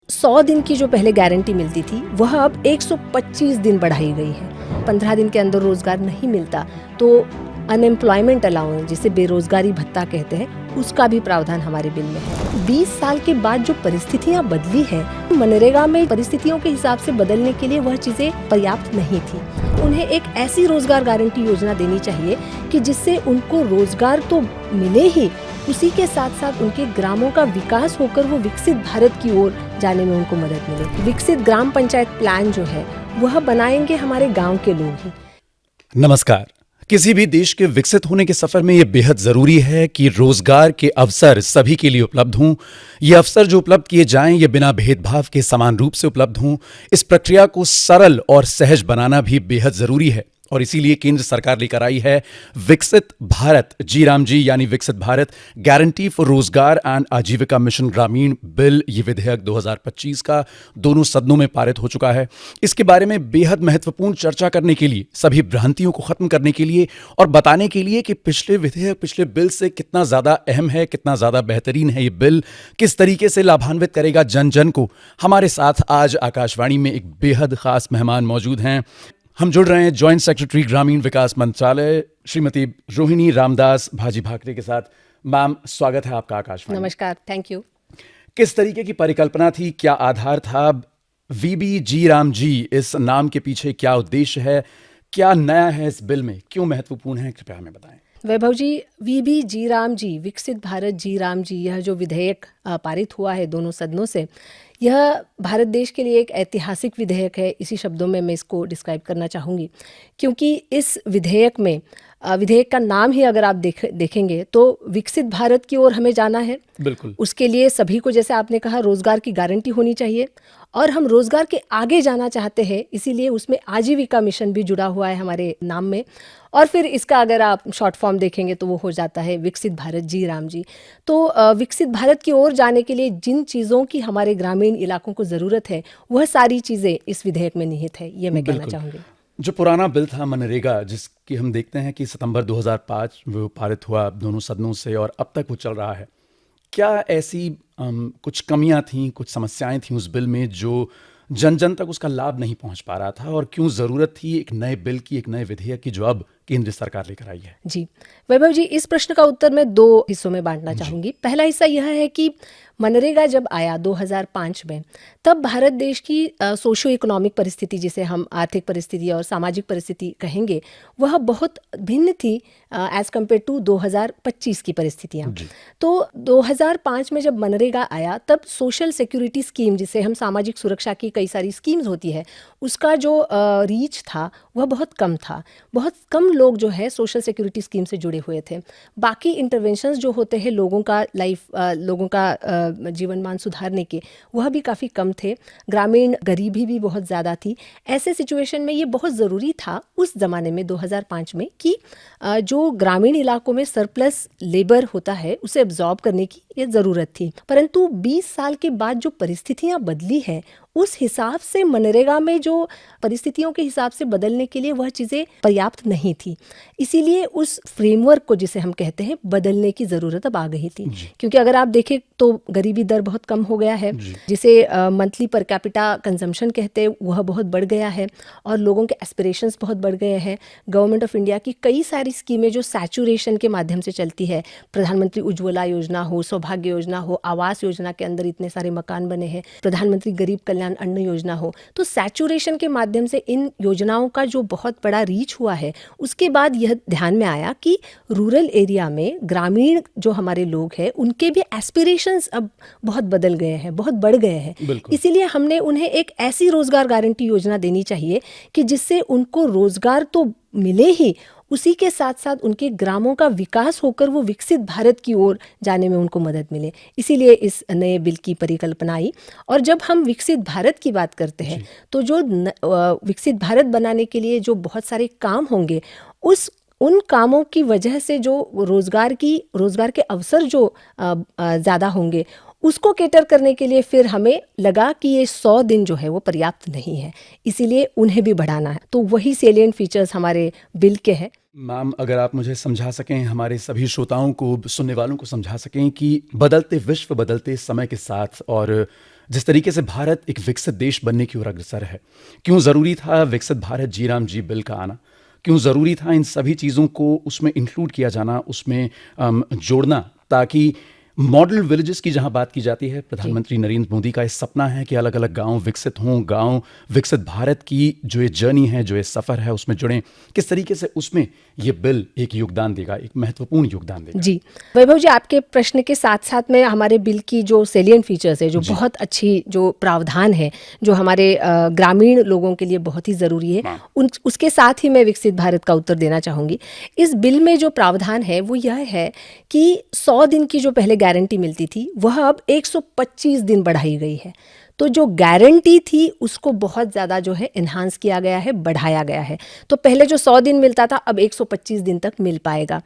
100 दिन की जो पहले गारंटी मिलती थी वह अब 125 दिन बढ़ाई गई है। 15 दिन के अंदर रोजगार नहीं मिलता तो अनएम्प्लॉयमेंट अलाउंस, जिसे बेरोजगारी भत्ता कहते हैं, उसका भी प्रावधान हमारे बिल में है। 20 साल के बाद जो परिस्थितियां बदली है, मनरेगा में परिस्थितियों के हिसाब से बदलने के लिए वह चीजें पर्याप्त नहीं थी। उन्हें एक ऐसी रोजगार गारंटी योजना देनी चाहिए कि जिससे उनको रोजगार तो मिले ही, उसी के साथ साथ उनके ग्रामों का विकास होकर वो विकसित भारत की ओर जाने में उनको मदद मिले। विकसित ग्राम पंचायत प्लान जो है वह बनाएंगे हमारे गाँव के लोग ही। नमस्कार। किसी भी देश के विकसित होने के सफर में यह बेहद जरूरी है कि रोजगार के अवसर सभी के लिए उपलब्ध हों। ये अवसर जो उपलब्ध किए जाएं ये बिना भेदभाव के समान रूप से उपलब्ध हों। इस प्रक्रिया को सरल और सहज बनाना भी बेहद जरूरी है और इसीलिए केंद्र सरकार लेकर आई है विकसित भारत जी राम जी यानी विकसित भारत गारंटी फॉर रोजगार एंड आजीविका मिशन ग्रामीण बिल। ये विधेयक 2025 का दोनों सदनों में पारित हो चुका है। इसके बारे में बेहद महत्वपूर्ण चर्चा करने के लिए, सभी भ्रांतियों को खत्म करने के लिए और बताने के लिए कि पिछले विधेयक पिछले बिल से कितना ज्यादा अहम है, कितना ज्यादा बेहतरीन है ये बिल, किस तरीके से लाभान्वित करेगा जन जन को, हमारे साथ आज आकाशवाणी में एक बेहद खास मेहमान मौजूद हैं। हम जुड़ रहे हैं जॉइंट सेक्रेटरी ग्रामीण विकास मंत्रालय श्रीमती रोहिणी रामदास भाजी भाकरे के साथ। मैम, स्वागत है आपका आकाशवाणी। नमस्कार, थैंक यू। किस तरीके की परिकल्पना थी, क्या आधार था? वीबी जी राम जी, इस नाम के पीछे क्या उद्देश्य है, क्या नया है इस बिल में, क्यों महत्वपूर्ण है, कृपया हमें बताएं। वैभव जी, वीबी जी राम जी, विकसित भारत जी राम जी, यह जो विधेयक पारित हुआ है दोनों सदनों से, यह भारत देश के लिए एक ऐतिहासिक विधेयक है। इसी शब्दों में मैं इसको डिस्क्राइब करना चाहूँगी, क्योंकि इस विधेयक में विधेयक का नाम ही अगर आप देखेंगे तो विकसित भारत की ओर हमें जाना है। बिल्कुल। उसके लिए सभी को, जैसे आपने कहा, रोजगार की गारंटी होनी चाहिए और हम रोजगार के आगे जाना चाहते हैं, इसीलिए उसमें आजीविका मिशन भी जुड़ा हुआ है हमारे नाम में। और फिर इसका अगर आप शॉर्ट फॉर्म देखेंगे तो वो हो जाता है विकसित भारत जी राम जी। तो विकसित भारत की ओर जाने के लिए जिन चीज़ों की हमारे ग्रामीण इलाकों को ज़रूरत है वह सारी चीज़ें इस विधेयक में निहित है, ये मैं कहना चाहूँगी। जो पुराना बिल था मनरेगा, जिसकी हम देखते हैं कि सितंबर 2005 वो पारित हुआ दोनों सदनों से और अब तक वो चल रहा है, क्या ऐसी कुछ कमियां थीं, कुछ समस्याएं थीं उस बिल में जो जन जन तक उसका लाभ नहीं पहुंच पा रहा था, और क्यों ज़रूरत थी एक नए बिल की, एक नए विधेयक की जो अब केंद्र सरकार लेकर आई है? जी वैभव जी, इस प्रश्न का उत्तर मैं 2 हिस्सों में बांटना चाहूँगी। पहला हिस्सा यह है कि मनरेगा जब आया 2005 में, तब भारत देश की सोशो इकोनॉमिक परिस्थिति, जिसे हम आर्थिक परिस्थिति और सामाजिक परिस्थिति कहेंगे, वह बहुत भिन्न थी एज कम्पेयर टू 2025 की परिस्थितियाँ। तो 2005 में जब मनरेगा आया तब सोशल सिक्योरिटी स्कीम, जिसे हम सामाजिक सुरक्षा की कई सारी स्कीम्स होती है, उसका जो रीच था वह बहुत कम था। बहुत कम लोग जो है सोशल सिक्योरिटी स्कीम से जुड़े हुए थे। बाकी इंटरवेंशंस जो होते हैं लोगों का जीवन मान सुधारने के, वह भी काफ़ी कम थे। ग्रामीण गरीबी भी बहुत ज़्यादा थी। ऐसे सिचुएशन में ये बहुत ज़रूरी था उस ज़माने में 2005 में कि जो ग्रामीण इलाकों में सरप्लस लेबर होता है उसे एब्जॉर्ब करने की ये ज़रूरत थी। परंतु 20 साल के बाद जो परिस्थितियाँ बदली हैं, उस हिसाब से मनरेगा में जो परिस्थितियों के हिसाब से बदलने के लिए वह चीज़ें पर्याप्त नहीं थी। इसीलिए उस फ्रेमवर्क को, जिसे हम कहते हैं, बदलने की ज़रूरत अब आ गई थी। क्योंकि अगर आप देखें तो गरीबी दर बहुत कम हो गया है, जिसे मंथली पर कैपिटा कंजम्पशन कहते हैं, वह बहुत बढ़ गया है और लोगों के एस्पिरेशंस बहुत बढ़ गए हैं। गवर्नमेंट ऑफ इंडिया की कई सारी स्कीमें जो सैचुरेशन के माध्यम से चलती है, प्रधानमंत्री उज्ज्वला योजना हो, सौभाग्य योजना हो, आवास योजना के अंदर इतने सारे मकान बने हैं, प्रधानमंत्री गरीब कल्याण अन्न योजना हो, तो सैचुरेशन के माध्यम से इन योजनाओं का जो बहुत बड़ा रीच हुआ है, उसके बाद यह ध्यान में आया कि रूरल एरिया में ग्रामीण जो हमारे लोग हैं उनके भी एस्पिरेशंस अब बहुत बदल गए हैं, बहुत बढ़ गए हैं। इसीलिए हमने उन्हें एक ऐसी रोजगार गारंटी योजना देनी चाहिए कि जिससे उनको रोजगार तो मिले ही, उसी के साथ साथ उनके ग्रामों का विकास होकर वो विकसित भारत की ओर जाने में उनको मदद मिले। इसीलिए इस नए बिल की परिकल्पना आई। और जब हम विकसित भारत की बात करते हैं तो जो विकसित भारत बनाने के लिए जो बहुत सारे काम होंगे, उन कामों की वजह से जो रोजगार के अवसर जो ज़्यादा होंगे, उसको केटर करने के लिए फिर हमें लगा कि ये 100 दिन जो है वो पर्याप्त नहीं है, इसीलिए उन्हें भी बढ़ाना है। तो वही सेलिएंट फीचर्स हमारे बिल के हैं। मैम, अगर आप मुझे समझा सकें, हमारे सभी श्रोताओं को, सुनने वालों को समझा सकें कि बदलते विश्व, बदलते समय के साथ और जिस तरीके से भारत एक विकसित देश बनने की ओर अग्रसर है, क्यों ज़रूरी था विकसित भारत जी राम जी बिल का आना? क्यों ज़रूरी था इन सभी चीज़ों को उसमें इंक्लूड किया जाना, उसमें जोड़ना, ताकि मॉडल विलेजेस की जहां बात की जाती है, जी प्रधानमंत्री नरेंद्र मोदी का ये सपना है कि अलग अलग गांव विकसित हों, गांव विकसित भारत की जो ये जर्नी है, जो ये सफ़र है, उसमें जुड़ें। किस तरीके से उसमें ये बिल एक योगदान देगा, एक महत्वपूर्ण योगदान देगा? जी वैभव जी, आपके प्रश्न के साथ साथ में हमारे बिल की जो सेलियंट फीचर्स है, जो जी। बहुत अच्छी जो प्रावधान है, जो हमारे ग्रामीण लोगों के लिए बहुत ही ज़रूरी है, हाँ। उसके साथ ही मैं विकसित भारत का उत्तर देना चाहूँगी। इस बिल में जो प्रावधान है वो यह है कि 100 दिन की जो पहले गारंटी मिलती थी वह अब 125 दिन बढ़ाई गई है। तो जो गारंटी थी उसको बहुत ज़्यादा जो है एनहांस किया गया है, बढ़ाया गया है। तो पहले जो 100 दिन मिलता था अब 125 दिन तक मिल पाएगा।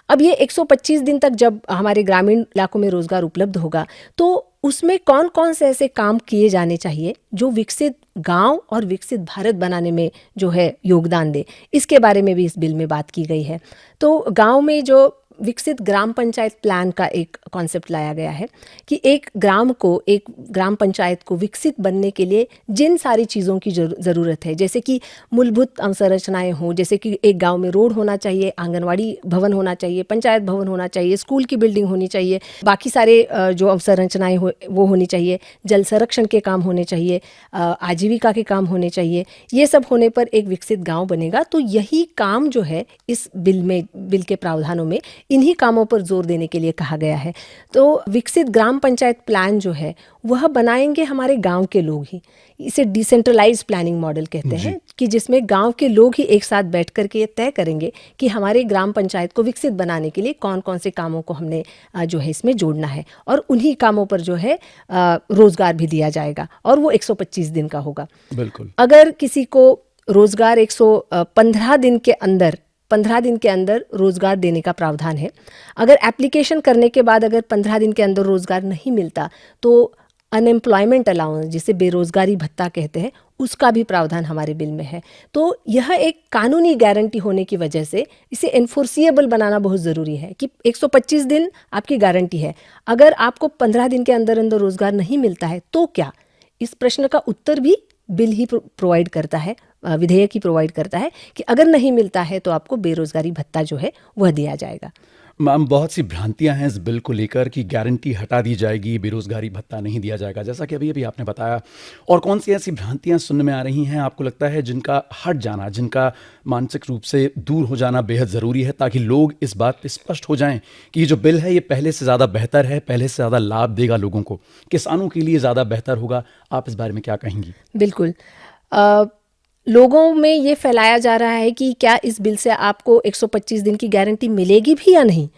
अब ये 125 दिन तक जब हमारे ग्रामीण इलाकों में रोजगार उपलब्ध होगा तो उसमें कौन कौन से ऐसे काम किए जाने चाहिए जो विकसित गांव और विकसित भारत बनाने में जो है योगदान दे, इसके बारे में भी इस बिल में बात की गई है। तो गांव में जो विकसित ग्राम पंचायत प्लान का एक कॉन्सेप्ट लाया गया है कि एक ग्राम पंचायत को विकसित बनने के लिए जिन सारी चीज़ों की ज़रूरत है, जैसे कि मूलभूत अवसंरचनाएं हों, जैसे कि एक गांव में रोड होना चाहिए, आंगनवाड़ी भवन होना चाहिए, पंचायत भवन होना चाहिए, स्कूल की बिल्डिंग होनी चाहिए, बाकी सारे जो अवसंरचनाएं वो होनी चाहिए, जल संरक्षण के काम होने चाहिए, आजीविका के काम होने चाहिए। ये सब होने पर एक विकसित गाँव बनेगा। तो यही काम जो है इस बिल के प्रावधानों में इन्हीं कामों पर जोर देने के लिए कहा गया है। तो विकसित ग्राम पंचायत प्लान जो है वह बनाएंगे हमारे गांव के लोग ही। इसे डिसेंट्रलाइज्ड प्लानिंग मॉडल कहते हैं कि जिसमें गांव के लोग ही एक साथ बैठ कर के ये तय करेंगे कि हमारे ग्राम पंचायत को विकसित बनाने के लिए कौन कौन से कामों को हमने जो है इसमें जोड़ना है, और उन्हीं कामों पर जो है रोजगार भी दिया जाएगा, और वो 125 दिन का होगा। बिल्कुल। अगर किसी को रोजगार 115 दिन के अंदर रोजगार देने का प्रावधान है। अगर एप्लीकेशन करने के बाद अगर 15 दिन के अंदर रोजगार नहीं मिलता तो अनएम्प्लॉयमेंट अलाउंस, जिसे बेरोजगारी भत्ता कहते हैं, उसका भी प्रावधान हमारे बिल में है। तो यह एक कानूनी गारंटी होने की वजह से इसे एनफोर्सिएबल बनाना बहुत ज़रूरी है कि 125 दिन आपकी गारंटी है। अगर आपको 15 दिन के अंदर अंदर रोजगार नहीं मिलता है तो क्या? इस प्रश्न का उत्तर भी बिल ही प्रोवाइड करता है, विधेयक ही प्रोवाइड करता है कि अगर नहीं मिलता है तो आपको बेरोजगारी भत्ता जो है वह दिया जाएगा। मैम, बहुत सी भ्रांतियां हैं इस बिल को लेकर कि गारंटी हटा दी जाएगी, बेरोजगारी भत्ता नहीं दिया जाएगा, जैसा कि अभी अभी आपने बताया। और कौन सी ऐसी भ्रांतियां सुनने में आ रही हैं आपको लगता है जिनका हट जाना, जिनका मानसिक रूप से दूर हो जाना बेहद ज़रूरी है, ताकि लोग इस बात पे स्पष्ट हो जाएं कि ये जो बिल है ये पहले से ज़्यादा बेहतर है, पहले से ज़्यादा लाभ देगा लोगों को, किसानों के लिए ज़्यादा बेहतर होगा? आप इस बारे में क्या कहेंगी? बिल्कुल। लोगों में ये फैलाया जा रहा है कि क्या इस बिल से आपको 125 दिन की गारंटी मिलेगी भी या नहीं।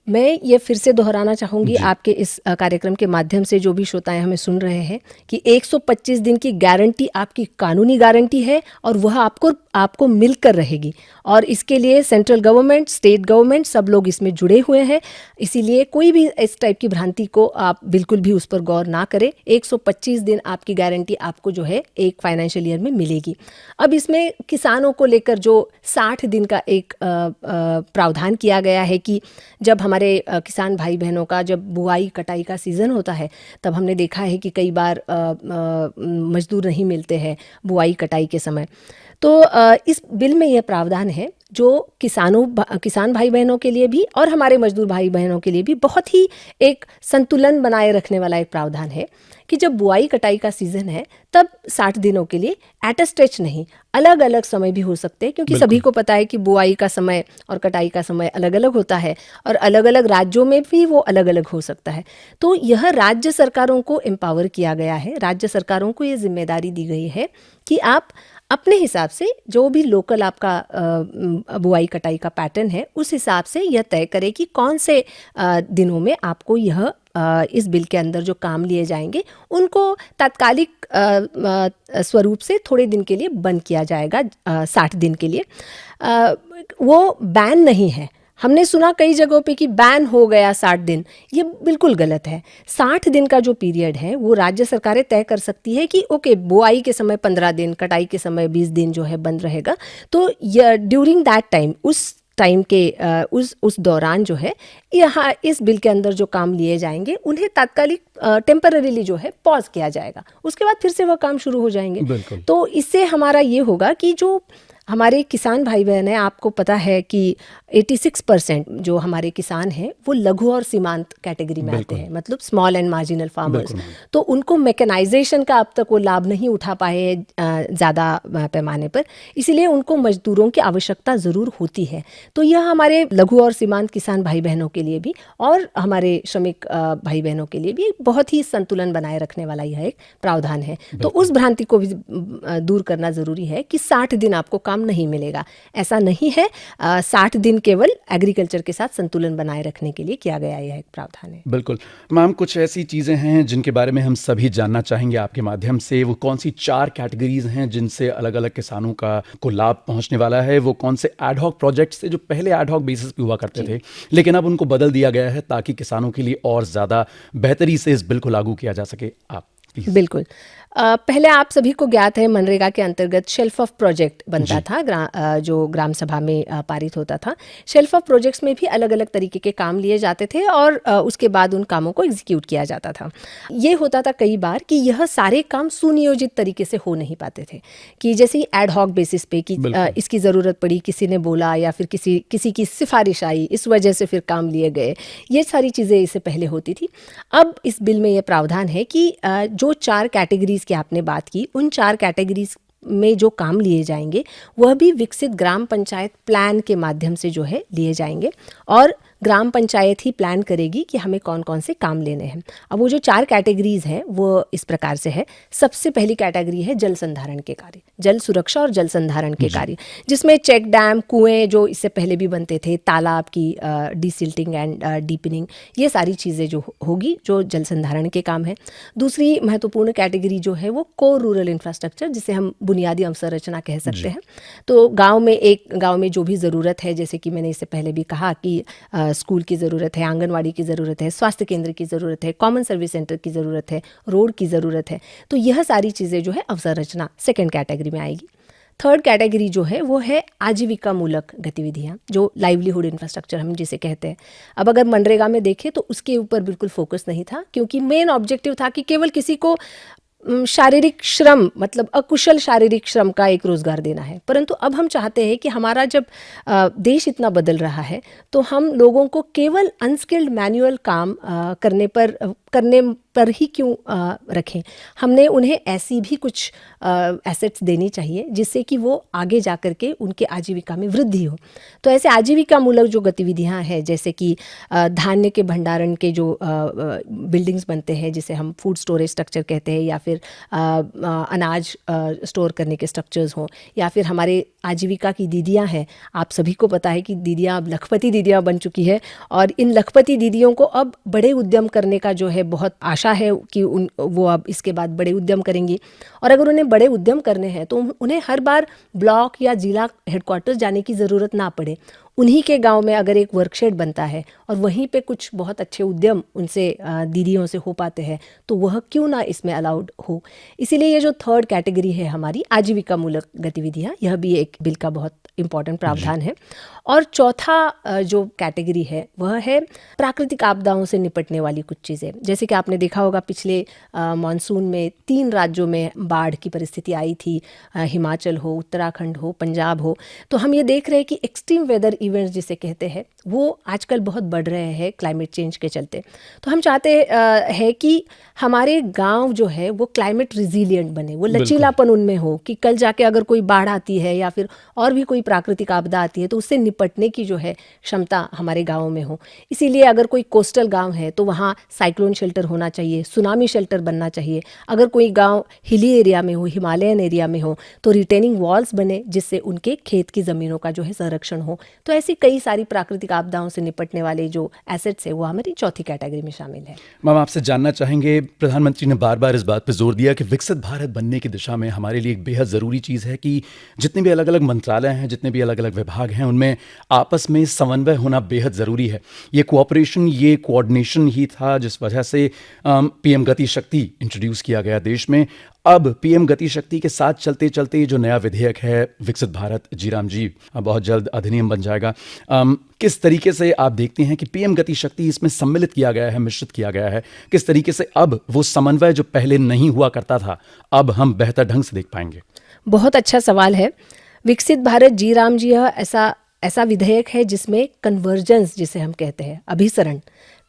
मैं ये फिर से दोहराना चाहूँगी जी। आपके इस कार्यक्रम के माध्यम से, जो भी श्रोताएं हमें सुन रहे हैं, कि 125 दिन की गारंटी आपकी कानूनी गारंटी है और वह आपको मिलकर रहेगी। और इसके लिए सेंट्रल गवर्नमेंट, स्टेट गवर्नमेंट, सब लोग इसमें जुड़े हुए हैं। इसीलिए कोई भी इस टाइप की भ्रांति को आप बिल्कुल भी उस पर गौर ना करें। 125 दिन आपकी गारंटी आपको जो है एक फाइनेंशियल ईयर में मिलेगी। अब इसमें किसानों को लेकर जो 60 दिन का एक प्रावधान किया गया है कि जब हमारे किसान भाई बहनों का जब बुआई कटाई का सीज़न होता है तब हमने देखा है कि कई बार मजदूर नहीं मिलते हैं बुआई कटाई के समय। तो इस बिल में यह प्रावधान है जो किसान भाई बहनों के लिए भी और हमारे मजदूर भाई बहनों के लिए भी बहुत ही एक संतुलन बनाए रखने वाला एक प्रावधान है कि जब बुआई कटाई का सीज़न है तब 60 दिनों के लिए एट अ स्ट्रेच नहीं, अलग अलग समय भी हो सकते हैं, क्योंकि सभी को पता है कि बुआई का समय और कटाई का समय अलग अलग होता है और अलग अलग राज्यों में भी वो अलग अलग हो सकता है। तो यह राज्य सरकारों को एम्पावर किया गया है, राज्य सरकारों को ये जिम्मेदारी दी गई है कि आप अपने हिसाब से जो भी लोकल आपका बुआई कटाई का पैटर्न है उस हिसाब से यह तय करें कि कौन से दिनों में आपको यह इस बिल के अंदर जो काम लिए जाएंगे उनको तात्कालिक स्वरूप से थोड़े दिन के लिए बंद किया जाएगा, 60 दिन के लिए। वो बैन नहीं है, हमने सुना कई जगहों पे कि बैन हो गया 60 दिन, ये बिल्कुल गलत है। 60 दिन का जो पीरियड है वो राज्य सरकारें तय कर सकती है कि ओके, बुआई के समय 15 दिन, कटाई के समय 20 दिन जो है बंद रहेगा। तो ड्यूरिंग दैट टाइम, उस टाइम के उस दौरान जो है यहाँ इस बिल के अंदर जो काम लिए जाएंगे उन्हें तात्कालिक टेम्पररीली जो है पॉज किया जाएगा, उसके बाद फिर से वह काम शुरू हो जाएंगे। बिल्कुल। तो इससे हमारा ये होगा कि जो हमारे किसान भाई बहन हैं, आपको पता है कि 86% जो हमारे किसान हैं वो लघु और सीमांत कैटेगरी में आते बिल्कुल। हैं, मतलब स्मॉल एंड मार्जिनल फार्मर्स। बिल्कुल मैम। तो उनको मैकेनाइजेशन का अब तक वो लाभ नहीं उठा पाए ज़्यादा पैमाने पर, इसीलिए उनको मजदूरों की आवश्यकता ज़रूर होती है। तो यह हमारे लघु और सीमांत किसान भाई बहनों के लिए भी और हमारे श्रमिक भाई बहनों के लिए भी बहुत ही संतुलन बनाए रखने वाला यह एक प्रावधान है। तो उस भ्रांति को भी दूर करना ज़रूरी है कि 60 दिन आपको काम नहीं मिलेगा, ऐसा नहीं है। 60 दिन केवल एग्रीकल्चर के साथ संतुलन बनाए रखने के लिए किया गया यह एक प्रावधान है। बिल्कुल मैम, कुछ ऐसी चीज़ें हैं जिनके बारे में हम सभी जानना चाहेंगे आपके माध्यम से। वो कौन सी 4 कैटेगरीज हैं जिनसे अलग अलग किसानों को लाभ पहुंचने वाला है? वो कौन से एडहॉक प्रोजेक्ट्स थे जो पहले एडहॉक बेसिस पे हुआ करते थे लेकिन अब उनको बदल दिया गया है ताकि किसानों के लिए और ज़्यादा बेहतरी से इस बिल को लागू किया जा सके? आप प्लीज। बिल्कुल। पहले आप सभी को ज्ञात है मनरेगा के अंतर्गत शेल्फ ऑफ प्रोजेक्ट बनता था, जो ग्राम सभा में पारित होता था। शेल्फ ऑफ प्रोजेक्ट्स में भी अलग अलग तरीके के काम लिए जाते थे और उसके बाद उन कामों को एग्जीक्यूट किया जाता था। ये होता था कई बार कि यह सारे काम सुनियोजित तरीके से हो नहीं पाते थे, कि जैसे एड हॉक बेसिस पे कि इसकी ज़रूरत पड़ी, किसी ने बोला या फिर किसी की सिफारिश आई, इस वजह से फिर काम लिए गए। ये सारी चीज़ें इससे पहले होती थी। अब इस बिल में यह प्रावधान है कि जो 4 कैटेगरीज की आपने बात की, उन 4 कैटेगरीज में जो काम लिए जाएंगे वह भी विकसित ग्राम पंचायत प्लान के माध्यम से जो है लिए जाएंगे और ग्राम पंचायत ही प्लान करेगी कि हमें कौन कौन से काम लेने हैं। अब वो जो 4 कैटेगरीज हैं वो इस प्रकार से है। सबसे पहली कैटेगरी है जल संधारण के कार्य, जल सुरक्षा और जल संधारण के कार्य, जिसमें चेक डैम, कुएं जो इससे पहले भी बनते थे, तालाब की डीसिल्टिंग एंड डीपनिंग, ये सारी चीज़ें जो होगी जो जल संधारण के काम है। दूसरी महत्वपूर्ण कैटेगरी जो है वो कोर रूरल इंफ्रास्ट्रक्चर, जिसे हम बुनियादी अवसंरचना कह सकते हैं। तो गाँव में जो भी ज़रूरत है, जैसे कि मैंने इससे पहले भी कहा कि स्कूल की ज़रूरत है, आंगनवाड़ी की ज़रूरत है, स्वास्थ्य केंद्र की ज़रूरत है, कॉमन सर्विस सेंटर की ज़रूरत है, रोड की ज़रूरत है। तो यह सारी चीज़ें जो है अवसंरचना सेकंड कैटेगरी में आएगी। थर्ड कैटेगरी जो है वो है आजीविका मूलक गतिविधियाँ, जो लाइवलीहुड इंफ्रास्ट्रक्चर हम जिसे कहते हैं। अब अगर मनरेगा में देखें तो उसके ऊपर बिल्कुल फोकस नहीं था, क्योंकि मेन ऑब्जेक्टिव था कि केवल किसी को शारीरिक श्रम, मतलब अकुशल शारीरिक श्रम का एक रोज़गार देना है। परंतु अब हम चाहते हैं कि हमारा जब देश इतना बदल रहा है तो हम लोगों को केवल अनस्किल्ड मैनुअल काम करने पर ही क्यों रखें। हमने उन्हें ऐसी भी कुछ एसेट्स देनी चाहिए जिससे कि वो आगे जा कर के उनके आजीविका में वृद्धि हो। तो ऐसे आजीविका मूलक जो गतिविधियां हैं, जैसे कि धान्य के भंडारण के जो बिल्डिंग्स बनते हैं जिसे हम फूड स्टोरेज स्ट्रक्चर कहते हैं, या फिर अनाज स्टोर करने के स्ट्रक्चर्स हों, या फिर हमारे आजीविका की दीदियां हैं। आप सभी को पता है कि दीदियां अब लखपति दीदियां बन चुकी है और इन लखपति दीदियों को अब बड़े उद्यम करने का जो है बहुत आशा है कि वो अब इसके बाद बड़े उद्यम करेंगी। और अगर उन्हें बड़े उद्यम करने हैं तो उन्हें हर बार ब्लॉक या जिला हेडक्वार्टर्स जाने की ज़रूरत ना पड़े। उन्हीं के गांव में अगर एक वर्कशेड बनता है और वहीं पे कुछ बहुत अच्छे उद्यम उनसे दीदियों से हो पाते हैं, तो वह क्यों ना इसमें अलाउड हो। इसीलिए ये जो थर्ड कैटेगरी है हमारी आजीविका मूलक गतिविधियाँ, यह भी एक बिल का बहुत इंपॉर्टेंट प्रावधान है। और चौथा जो कैटेगरी है वह है प्राकृतिक आपदाओं से निपटने वाली कुछ चीज़ें। जैसे कि आपने देखा होगा पिछले मानसून में 3 राज्यों में बाढ़ की परिस्थिति आई थी, हिमाचल हो, उत्तराखंड हो, पंजाब हो। तो हम ये देख रहे हैं कि एक्सट्रीम वेदर इवेंट्स जिसे कहते हैं वो आजकल बहुत बढ़ रहे हैं क्लाइमेट चेंज के चलते। तो हम चाहते हैं कि हमारे गांव जो है वो क्लाइमेट रिजिलियंट बने, वो लचीलापन उनमें हो कि कल जाके अगर कोई बाढ़ आती है या फिर और भी कोई प्राकृतिक आपदा आती है तो उससे निपटने की जो है क्षमता हमारे गाँव में हो। इसीलिए अगर कोई कोस्टल गाँव है तो वहाँ साइक्लोन शेल्टर होना चाहिए, सुनामी शेल्टर बनना चाहिए। अगर कोई गाँव हिली एरिया में हो, हिमालयन एरिया में हो, तो रिटेनिंग वॉल्स बने जिससे उनके खेत की ज़मीनों का जो है संरक्षण हो। तो ऐसी कई सारी प्राकृतिक आपदाओं से निपटने वाले जो एसेट्स है वो हमारी चौथी कैटेगरी में शामिल है। मैम, आपसे जानना चाहेंगे, प्रधानमंत्री ने बार बार इस बात पर जोर दिया कि विकसित भारत बनने की दिशा में हमारे लिए एक बेहद ज़रूरी चीज़ है कि जितने भी अलग अलग मंत्रालय हैं, जितने भी अलग अलग विभाग हैं, उनमें आपस में समन्वय होना बेहद ज़रूरी है। ये कोऑपरेशन, ये कोऑर्डिनेशन ही था जिस वजह से पीएम गति शक्ति इंट्रोड्यूस किया गया देश में। अब पीएम गति शक्ति के साथ चलते चलते जो नया विधेयक है विकसित भारत जीराम जी बहुत जल्द अधिनियम बन जाएगा। किस तरीके से आप देखते हैं कि पीएम गति शक्ति इसमें सम्मिलित किया गया है, मिश्रित किया गया है? किस तरीके से अब वो समन्वय जो पहले नहीं हुआ करता था, अब हम बेहतर ढंग से देख पाएंगे? बहुत अच्छा सवाल है। विकसित भारत जी राम जी यह ऐसा विधेयक है जिसमें कन्वर्जेंस, जिसे हम कहते हैं अभिसरण,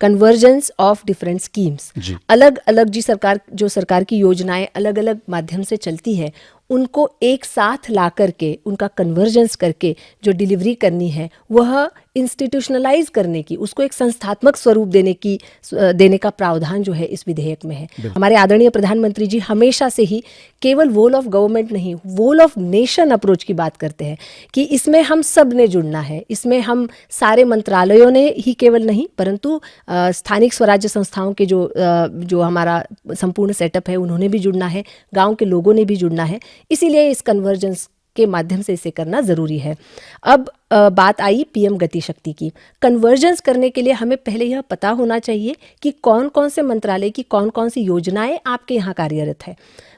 कन्वर्जेंस ऑफ डिफरेंट स्कीम्स, अलग अलग जो सरकार की योजनाएं अलग अलग माध्यम से चलती है उनको एक साथ ला करके उनका कन्वर्जेंस करके जो डिलीवरी करनी है वह इंस्टीट्यूशनलाइज करने की, उसको एक संस्थात्मक स्वरूप देने का प्रावधान जो है इस विधेयक में है। हमारे आदरणीय प्रधानमंत्री जी हमेशा से ही केवल वोल ऑफ गवर्नमेंट नहीं, वोल ऑफ नेशन अप्रोच की बात करते हैं कि इसमें हम सब ने जुड़ना है, इसमें हम सारे मंत्रालयों ने ही केवल नहीं परंतु स्थानिक स्वराज्य संस्थाओं के जो हमारा संपूर्ण सेटअप है उन्होंने भी जुड़ना है, गांव के लोगों ने भी जुड़ना है। इसीलिए इस कन्वर्जेंस के माध्यम से इसे करना ज़रूरी है। अब बात आई पीएम गति शक्ति की। कन्वर्जेंस करने के लिए हमें पहले यह पता होना चाहिए कि कौन कौन से मंत्रालय की कौन कौन सी योजनाएं आपके यहाँ कार्यरत है,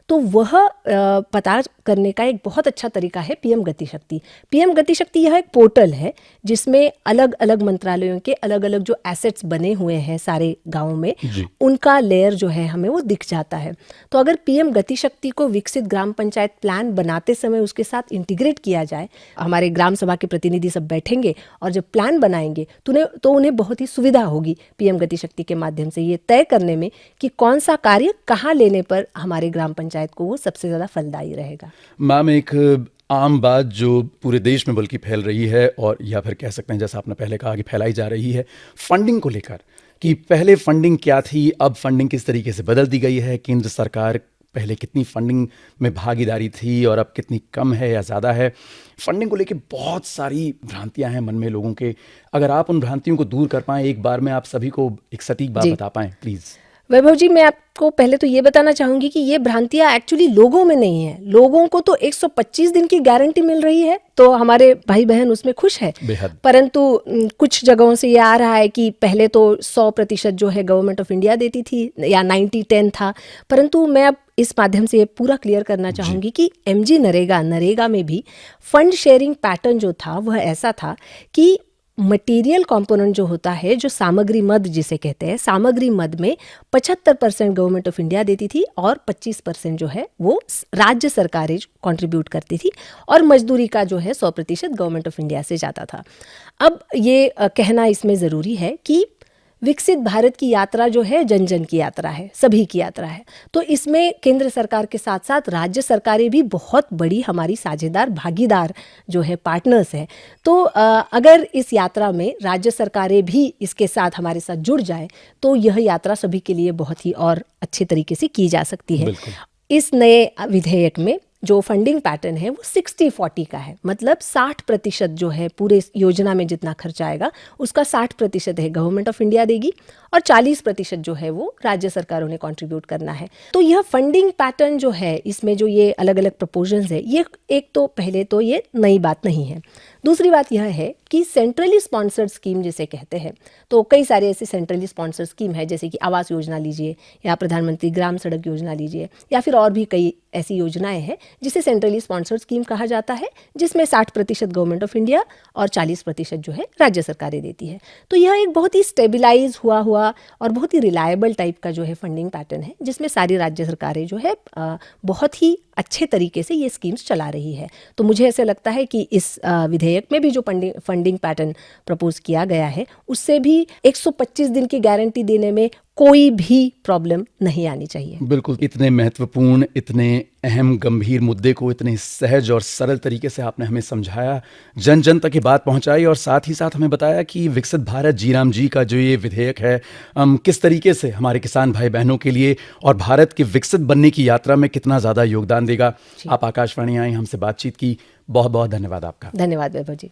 तो वह पता करने का एक बहुत अच्छा तरीका है पीएम गति शक्ति। पीएम गति शक्ति यह एक पोर्टल है जिसमें अलग अलग मंत्रालयों के अलग अलग जो एसेट्स बने हुए हैं सारे गांवों में, उनका लेयर जो है हमें वो दिख जाता है। तो अगर पीएम गति शक्ति को विकसित ग्राम पंचायत प्लान बनाते समय उसके साथ इंटीग्रेट किया जाए, हमारे ग्राम सभा के प्रतिनिधि सब बैठेंगे और जब प्लान बनाएंगे तो उन्हें बहुत ही सुविधा होगी पीएम गति शक्ति के माध्यम से ये तय करने में कि कौन सा कार्य कहाँ लेने पर हमारे ग्राम पंचायत को वो सबसे ज़्यादा फलदायी रहेगा। मैम, एक आम बात जो पूरे देश में बल्कि फैल रही है, और या फिर कह सकते हैं जैसा आपने पहले कहा कि फैलाई जा रही है, फंडिंग को लेकर कि पहले फंडिंग क्या थी, अब फंडिंग किस तरीके से बदल दी गई है। केंद्र सरकार पहले कितनी फंडिंग में भागीदारी थी और अब कितनी कम है या ज़्यादा है। फंडिंग को लेकर बहुत सारी भ्रांतियां हैं मन में लोगों के। अगर आप उन भ्रांतियों को दूर कर पाएं, एक बार में आप सभी को एक सटीक बात बता पाएं प्लीज़। वैभव जी, मैं आपको पहले तो ये बताना चाहूंगी कि ये भ्रांतियां एक्चुअली लोगों में नहीं है। लोगों को तो 125 दिन की गारंटी मिल रही है तो हमारे भाई बहन उसमें खुश है, परंतु कुछ जगहों से ये आ रहा है कि पहले तो 100% जो है गवर्नमेंट ऑफ इंडिया देती थी या 90-10 था, परंतु मैं अब इस माध्यम से ये पूरा क्लियर करना चाहूंगी कि एमजी नरेगा में भी फंड शेयरिंग पैटर्न जो था वह ऐसा था कि मटेरियल कंपोनेंट जो होता है, जो सामग्री मद जिसे कहते हैं, सामग्री मद में 75% गवर्नमेंट ऑफ इंडिया देती थी और 25% जो है वो राज्य सरकारें कंट्रीब्यूट करती थी और मजदूरी का जो है 100% गवर्नमेंट ऑफ इंडिया से जाता था। अब ये कहना इसमें ज़रूरी है कि विकसित भारत की यात्रा जो है जन जन की यात्रा है, सभी की यात्रा है, तो इसमें केंद्र सरकार के साथ साथ राज्य सरकारें भी बहुत बड़ी हमारी साझेदार भागीदार जो है पार्टनर्स हैं। तो अगर इस यात्रा में राज्य सरकारें भी इसके साथ हमारे साथ जुड़ जाए तो यह यात्रा सभी के लिए बहुत ही और अच्छे तरीके से की जा सकती है। इस नए विधेयक में जो फंडिंग पैटर्न है वो 60-40 का है, मतलब 60% जो है पूरे योजना में जितना खर्चा आएगा उसका 60% है गवर्नमेंट ऑफ इंडिया देगी और 40% जो है वो राज्य सरकारों ने कंट्रीब्यूट करना है। तो यह फंडिंग पैटर्न जो है, इसमें जो ये अलग अलग प्रपोजल्स है, ये एक तो पहले तो ये नई बात नहीं है। दूसरी बात यह है कि सेंट्रली स्पॉन्सर्ड स्कीम जिसे कहते हैं, तो कई सारे ऐसी सेंट्रली स्पॉन्सर्ड स्कीम है, जैसे कि आवास योजना लीजिए या प्रधानमंत्री ग्राम सड़क योजना लीजिए या फिर और भी कई ऐसी योजनाएं हैं जिसे सेंट्रली स्पॉन्सर्ड स्कीम कहा जाता है, जिसमें 60% गवर्नमेंट ऑफ इंडिया और 40% जो है राज्य सरकारें देती है। तो यह एक बहुत ही स्टेबिलाइज हुआ और बहुत ही रिलायबल टाइप का जो है फंडिंग पैटर्न है, जिसमें सारी राज्य सरकारें जो है बहुत ही अच्छे तरीके से ये स्कीम्स चला रही है। तो मुझे ऐसे लगता है कि इस विधेयक में भी जो फंडिंग पैटर्न प्रपोज किया गया है उससे भी 125 दिन की गारंटी देने में कोई भी प्रॉब्लम नहीं आनी चाहिए। बिल्कुल, इतने महत्वपूर्ण, इतने अहम गंभीर मुद्दे को इतने सहज और सरल तरीके से आपने हमें समझाया, जन जन तक ये बात पहुंचाई और साथ ही साथ हमें बताया कि विकसित भारत जीराम जी का जो ये विधेयक है किस तरीके से हमारे किसान भाई बहनों के लिए और भारत के विकसित बनने की यात्रा में कितना ज़्यादा योगदान देगा। आप आकाशवाणी आए, हमसे बातचीत की, बहुत बहुत धन्यवाद आपका। धन्यवाद वैभव जी।